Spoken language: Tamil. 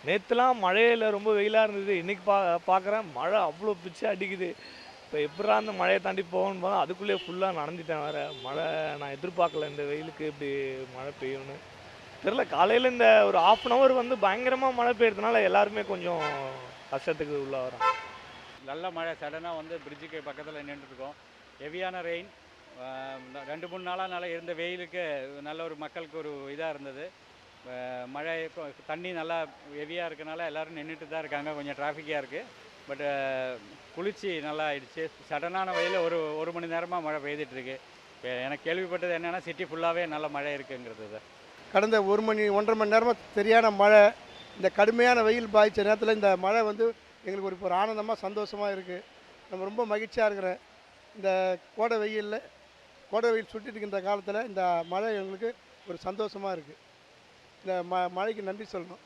நேத்துலாம் மழையில ரொம்ப வெயிலா இருந்தது. இன்னைக்கு பார்க்குறேன் மழை அவ்வளோ பிச்சு அடிக்குது. இப்ப எப்புட்றா அந்த மழைய தாண்டி போவோன்னு பார்த்தா, அதுக்குள்ளயே ஃபுல்லா நனஞ்சுட்டேன் வேற. மழை நான் எதிர்பார்க்கல இந்த வெயிலுக்கு இப்படி மழை பெய்யும்னு. தெரியல காலையில இந்த ஒரு 1/2 அன் ஹவர் வந்து பயங்கரமா மழை பெய்யறதுனால எல்லாருமே கொஞ்சம் கஷ்டத்துக்கு உள்ளாகுறோம். நல்ல மழை சடனாக வந்து பிரிட்ஜுக்கு பக்கத்தில் நின்றுட்டுருக்கோம். ஹெவியான ரெயின். 2, 3 நாளா நல்லா இருந்த வெயிலுக்கு நல்ல ஒரு மக்களுக்கு ஒரு இதா இருந்தது. மழை தண்ணி நல்லா ஹெவியாக இருக்கனால எல்லோரும் நின்றுட்டு தான் இருக்காங்க. கொஞ்சம் டிராஃபிக்காக இருக்குது. பட்டு குளிர்ச்சி நல்லா ஆயிடுச்சு. சடனான வெயில் ஒரு 1 மணி நேரமாக மழை பெய்துட்ருக்கு. எனக்கு கேள்விப்பட்டது என்னென்னா சிட்டி ஃபுல்லாகவே நல்ல மழை இருக்குங்கிறது தான். கடந்த 1 மணி 1 1/2 மணி நேரமாக சரியான மழை. இந்த கடுமையான வெயில் பாதித்த நேரத்தில் இந்த மழை வந்து எங்களுக்கு ஒரு ஆனந்தமாக சந்தோஷமாக இருக்குது. நம்ம ரொம்ப மகிழ்ச்சியாக இருக்கிறேன். இந்த கோடை வெயில் சுட்டிட்டு இருக்கின்ற காலத்தில் இந்த மழை எங்களுக்கு ஒரு சந்தோஷமாக இருக்குது. இந்த மழைக்கு நன்றி சொல்லணும்.